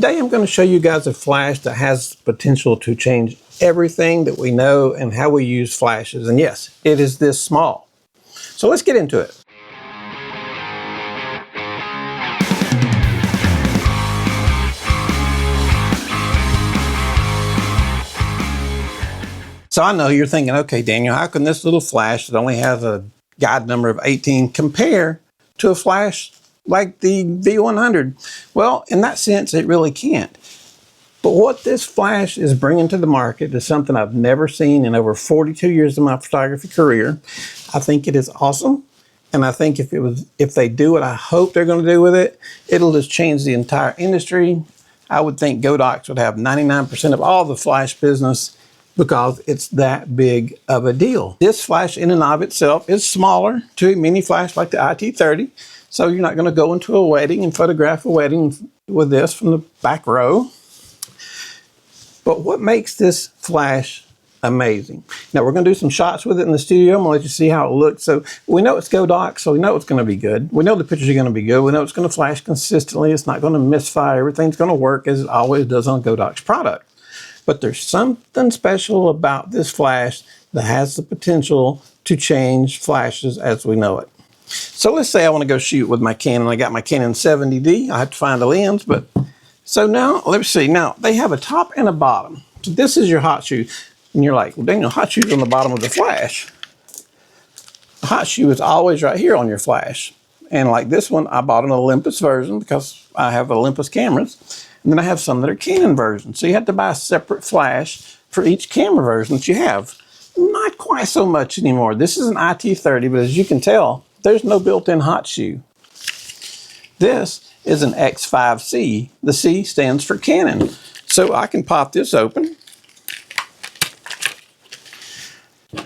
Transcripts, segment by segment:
Today I'm going to show you guys a flash that has potential to change everything that we know and how we use flashes. And yes, it is this small. So let's get into it. So I know you're thinking, okay, Daniel, how can this little flash that only has a guide number of 18 compare to a flash like the V100? Well, in that sense, it really can't. But what this flash is bringing to the market is something I've never seen in over 42 years of my photography career. I think it is awesome. And I think if they do what I hope they're going to do with it, it'll just change the entire industry. I would think Godox would have 99% of all the flash business because it's that big of a deal. This flash in and of itself is smaller to a mini flash like the IT30. So you're not going to go into a wedding and photograph a wedding with this from the back row. But what makes this flash amazing? Now we're going to do some shots with it in the studio. I'm going to let you see how it looks. So we know it's godox, so we know it's going to be good. We know the pictures are going to be good. We know it's going to flash consistently. It's not going to misfire. Everything's going to work as it always does on a godox product. But there's something special about this flash that has the potential to change flashes as we know it. So let's say I want to go shoot with my Canon. I got my Canon 70D. I have to find a lens, but so now, let's see. Now, they have a top and a bottom. So this is your hot shoe. And you're like, well, Daniel, hot shoe's on the bottom of the flash. The hot shoe is always right here on your flash. And like this one, I bought an Olympus version because I have Olympus cameras. And then I have some that are Canon versions. So you have to buy a separate flash for each camera version that you have. Not quite so much anymore. This is an IT30, but as you can tell, there's no built-in hot shoe. This is an X5C. The C stands for Canon. So I can pop this open,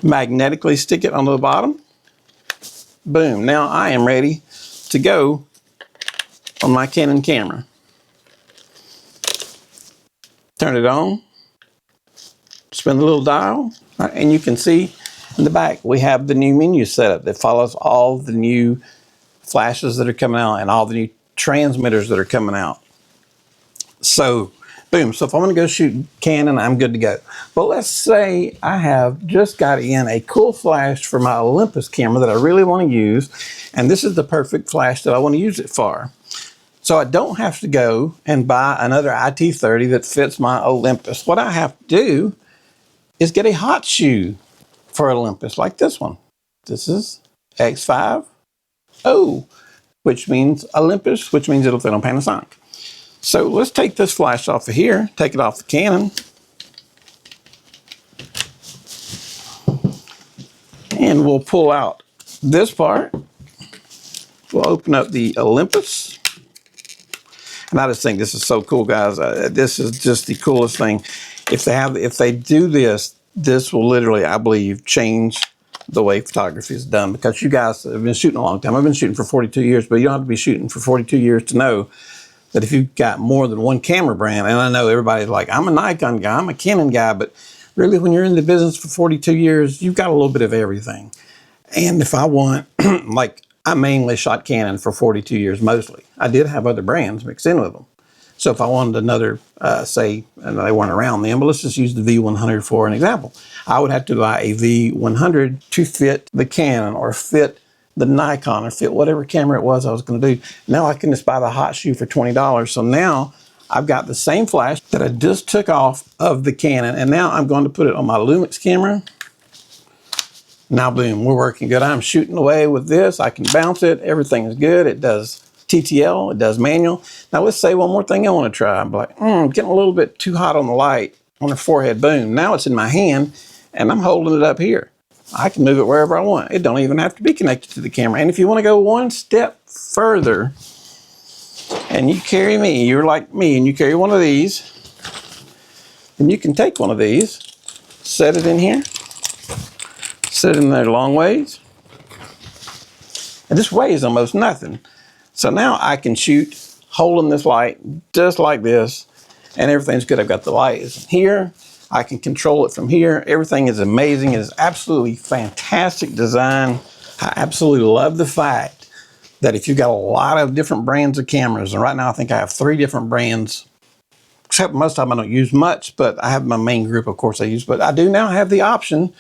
magnetically stick it on the bottom. Boom. Now I am ready to go on my Canon camera. Turn it on, spin the little dial, right, and you can see in the back we have the new menu setup that follows all the new flashes that are coming out and all the new transmitters that are coming out. So boom, so if I'm going to go shoot Canon, I'm good to go. But let's say I have just got in a cool flash for my Olympus camera that I really want to use, and this is the perfect flash that I want to use it for. So I don't have to go and buy another IT30 that fits my Olympus. What I have to do is get a hot shoe for Olympus like this one. This is X5O, which means Olympus, which means it'll fit on Panasonic. So let's take this flash off of here, take it off the Canon. And we'll pull out this part. We'll open up the Olympus. And I just think this is so cool, guys. This is just the coolest thing. If they do this, this will literally, I believe, change the way photography is done, because you guys have been shooting a long time. I've been shooting for 42 years, but you don't have to be shooting for 42 years to know that if you've got more than one camera brand, and I know everybody's like, I'm a Nikon guy, I'm a Canon guy, but really when you're in the business for 42 years, you've got a little bit of everything. And if I want, like, I mainly shot Canon for 42 years mostly. I did have other brands mixed in with them. So if I wanted another, say, and they weren't around then, but let's just use the V100 for an example. I would have to buy a V100 to fit the Canon or fit the Nikon or fit whatever camera it was I was going to do. Now I can just buy the hot shoe for $20. So now I've got the same flash that I just took off of the Canon, and now I'm going to put it on my Lumix camera. Now, boom, we're working good. I'm shooting away with this. I can bounce it. Everything is good. It does TTL. It does manual. Now, let's say one more thing I want to try. I'm like, getting a little bit too hot on the light on the forehead. Boom. Now it's in my hand, and I'm holding it up here. I can move it wherever I want. It don't even have to be connected to the camera. And if you want to go one step further, and you carry me, you're like me, and you carry one of these, then you can take one of these, set it in here, set it in there long ways, and this weighs almost nothing. So now I can shoot holding this light just like this, and everything's good. I've got the light is here. I can control it from here. Everything is amazing. It is absolutely fantastic design. I absolutely love the fact that if you've got a lot of different brands of cameras, and right now I think I have 3 different brands except most of the time I don't use much, but I have my main group, of course, I use. But I do now have the option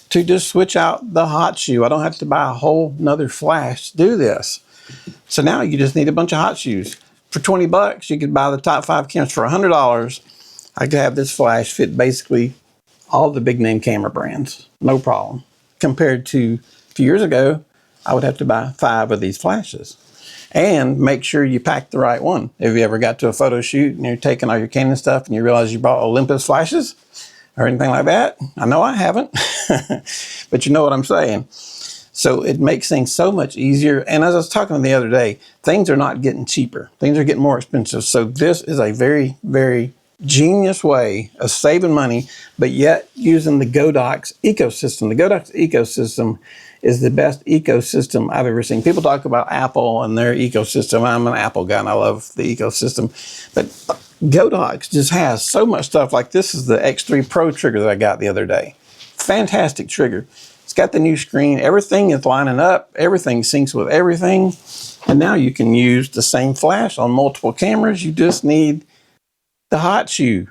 to just switch out the hot shoe. I don't have to buy a whole nother flash to do this. So now you just need a bunch of hot shoes. For 20 bucks, you could buy the top 5 cameras. For $100, I could have this flash fit basically all the big name camera brands, no problem. Compared to a few years ago, I would have to buy 5 of these flashes. And make sure you pack the right one. If you ever got to a photo shoot and you're taking all your Canon stuff and you realize you brought Olympus flashes or anything like that, I know I haven't, but you know what I'm saying. So it makes things so much easier. And as I was talking the other day, things are not getting cheaper. Things are getting more expensive. So this is a very, very genius way of saving money, but yet using the godox ecosystem. The godox ecosystem is the best ecosystem I've ever seen. People talk about Apple and their ecosystem. I'm an Apple guy and I love the ecosystem. But godox just has so much stuff. Like this is the X3 Pro trigger that I got the other day. Fantastic trigger. It's got the new screen. Everything is lining up. Everything syncs with everything. And now you can use the same flash on multiple cameras. You just need the hot shoe.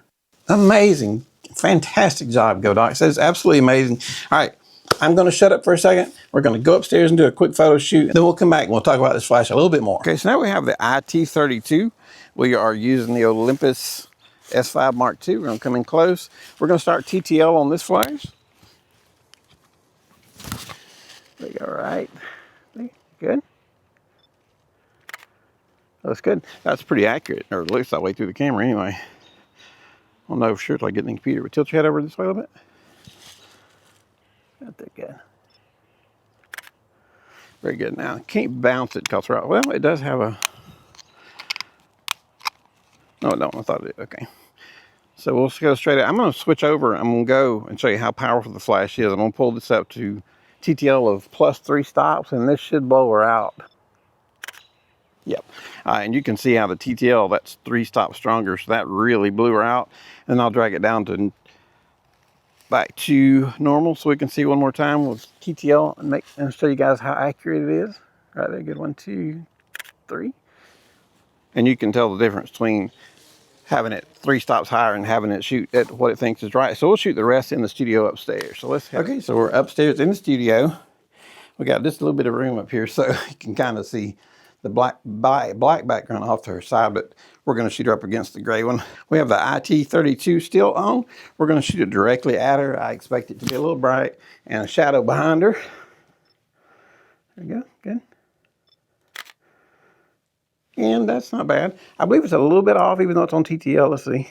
Amazing. Fantastic job, godox. That is absolutely amazing. All right. I'm going to shut up for a second. We're going to go upstairs and do a quick photo shoot. Then we'll come back and we'll talk about this flash a little bit more. Okay, so now we have the IT32. We are using the Olympus S5 Mark II. We're going to come in close. We're going to start TTL on this flash. There you go, right. Good. That's good. That's pretty accurate, or it looks that way through the camera anyway. I don't know for sure till I get in the computer, but tilt your head over this way a little bit. Not that good. Very good. Now, can't bounce it because, well, it does have a, no, it don't. I thought it did. Okay. So we'll go straight out. I'm going to switch over. I'm going to go and show you how powerful the flash is. I'm going to pull this up to TTL of +3 stops, and this should blow her out. Yep. And you can see how the TTL, that's 3 stops stronger, so that really blew her out. And I'll drag it down to back to normal so we can see one more time with TTL and show you guys how accurate it is. Right there, good. 1, 2, 3. And you can tell the difference between having it 3 stops higher and having it shoot at what it thinks is right. So we'll shoot the rest in the studio upstairs. So let's okay, so we're upstairs in the studio. We got just a little bit of room up here so you can kind of see the black background off to her side, but we're going to shoot her up against the gray one. We have the IT32 still on. We're going to shoot it directly at her. I expect it to be a little bright and a shadow behind her. There you go, good. And that's not bad. I believe it's a little bit off, even though it's on TTL. Let's see.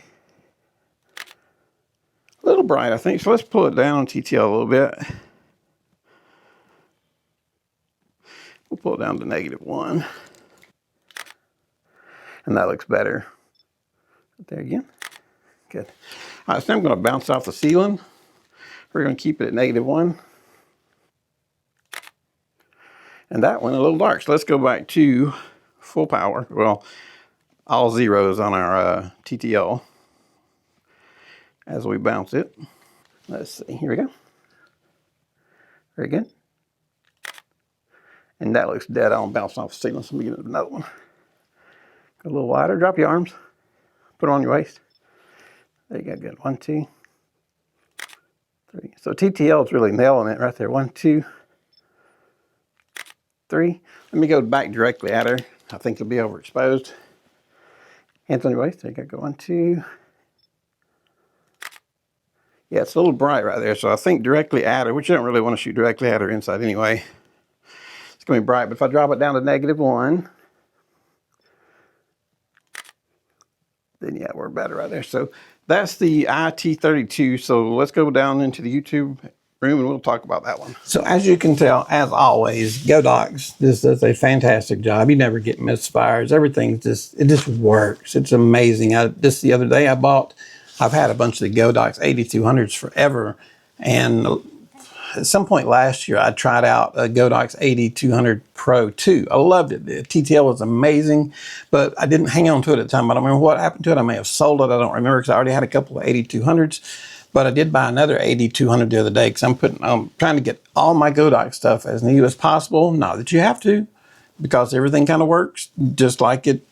A little bright, I think. So let's pull it down on TTL a little bit. We'll pull it down to -1. And that looks better. There again. Good. All right, so I'm going to bounce off the ceiling. We're going to keep it at -1. And that went a little dark. So let's go back to full power. Well, all zeros on our TTL as we bounce it. Let's see. Here we go. Very good. And that looks dead on, bouncing off the ceiling. So let me get another one. Go a little wider. Drop your arms. Put it on your waist. There you go. Good. 1, 2, 3. So TTL is really nailing it right there. 1, 2, 3. Let me go back directly at her. I think it'll be overexposed. Hands on your waist. There you go. Go 1, 2. Yeah, it's a little bright right there. So I think directly at her, which you don't really want to shoot directly at her inside anyway. It's going to be bright. But if I drop it down to -1, then yeah, we're better right there. So that's the IT32. So let's go down into the YouTube room and we'll talk about that one. So as you can tell, as always, godox just does a fantastic job. You never get misfires. Everything it just works. It's amazing. Just the other day I've had a bunch of the godox 8200s forever, and at some point last year I tried out a godox 8200 Pro 2. I loved it. The TTL was amazing, but I didn't hang on to it at the time. I don't remember what happened to it. I may have sold it. I don't remember because I already had a couple of 8200s. But I did buy another 8200 the other day because I'm trying to get all my godox stuff as new as possible. Not that you have to, because everything kind of works just like it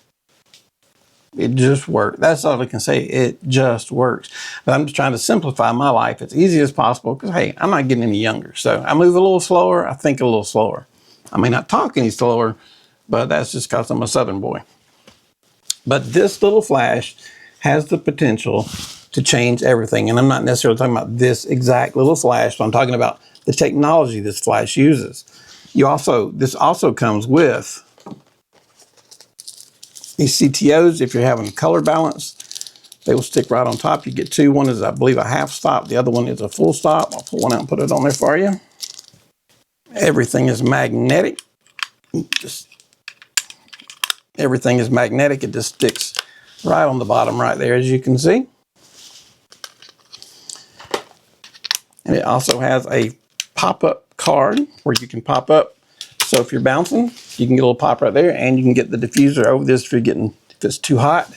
It just works. That's all I can say. It just works. But I'm just trying to simplify my life as easy as possible because, hey, I'm not getting any younger. So I move a little slower. I think a little slower. I may not talk any slower, but that's just because I'm a Southern boy. But this little flash has the potential to change everything. And I'm not necessarily talking about this exact little flash, but I'm talking about the technology this flash uses. This also comes with these CTOs. If you're having color balance, they will stick right on top. You get two. One is, I believe, a half stop. The other one is a full stop. I'll pull one out and put it on there for you. Everything is magnetic. Everything is magnetic. It just sticks right on the bottom right there, as you can see. And it also has a pop-up card where you can pop up. So if you're bouncing, you can get a little pop right there, and you can get the diffuser over this if it's too hot.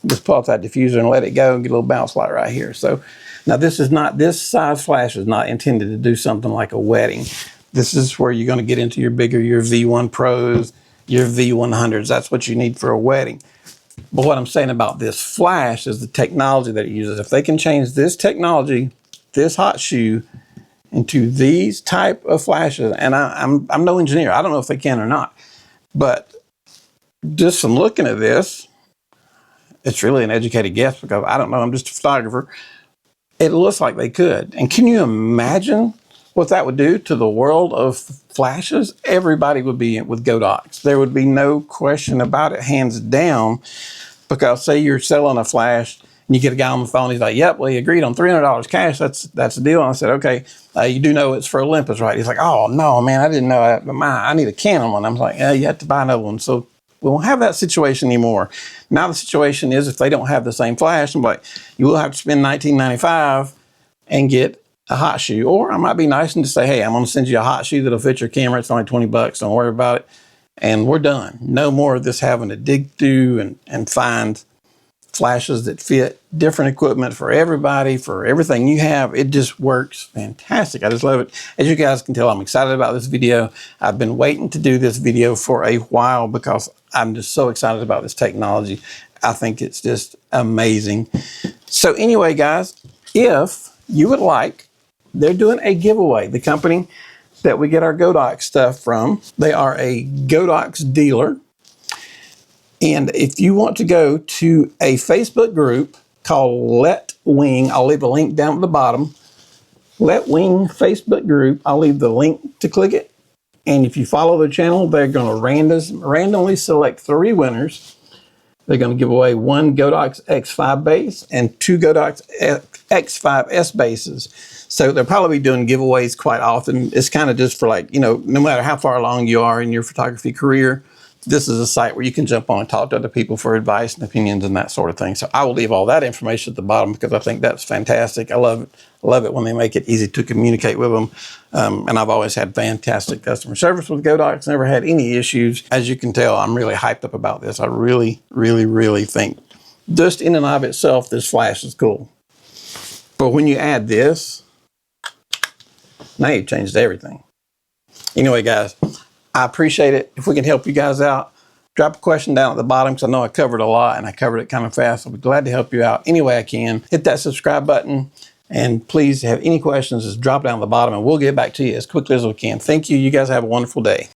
Just pull out that diffuser and let it go and get a little bounce light right here. So now this size flash is not intended to do something like a wedding. This is where you're going to get into your V1 Pros, your V100s. That's what you need for a wedding. But what I'm saying about this flash is the technology that it uses. If they can change this technology, this hot shoe, into these type of flashes, and I'm no engineer. I don't know if they can or not. But just from looking at this, it's really an educated guess because I don't know. I'm just a photographer. It looks like they could. And can you imagine what that would do to the world of flashes? Everybody would be with godox. There would be no question about it, hands down, because say you're selling a flash and you get a guy on the phone, he's like, yep, well, he agreed on $300 cash. That's the deal. And I said, okay, you do know it's for Olympus, right? He's like, oh, no, man, I didn't know that. But I need a Canon one. I'm like, yeah, you have to buy another one. So we won't have that situation anymore. Now the situation is if they don't have the same flash, I'm like, you will have to spend $19.95 and get a hot shoe. Or I might be nice and just say, hey, I'm going to send you a hot shoe that'll fit your camera. It's only $20. Don't worry about it. And we're done. No more of this having to dig through and find flashes that fit different equipment for everybody, for everything you have. It just works fantastic. I just love it. As you guys can tell, I'm excited about this video. I've been waiting to do this video for a while because I'm just so excited about this technology. I think it's just amazing. So anyway, guys, if you would like, they're doing a giveaway. The company that we get our godox stuff from, they are a godox dealer. And if you want to go to a Facebook group called Let Wing, I'll leave a link down at the bottom. Let Wing Facebook group, I'll leave the link to click it. And if you follow the channel, they're going to randomly select 3 winners. They're going to give away 1 Godox X5 base and 2 Godox X5S bases. So they'll probably be doing giveaways quite often. It's kind of just for like, no matter how far along you are in your photography career, this is a site where you can jump on and talk to other people for advice and opinions and that sort of thing. So I will leave all that information at the bottom because I think that's fantastic. I love it. I love it when they make it easy to communicate with them. And I've always had fantastic customer service with godox. Never had any issues. As you can tell, I'm really hyped up about this. I really, really, really think just in and of itself, this flash is cool. But when you add this, now you've changed everything. Anyway, guys, I appreciate it. If we can help you guys out, drop a question down at the bottom because I know I covered a lot and I covered it kind of fast. I'll be glad to help you out any way I can. Hit that subscribe button and please have any questions, just drop down at the bottom and we'll get back to you as quickly as we can. Thank you. You guys have a wonderful day.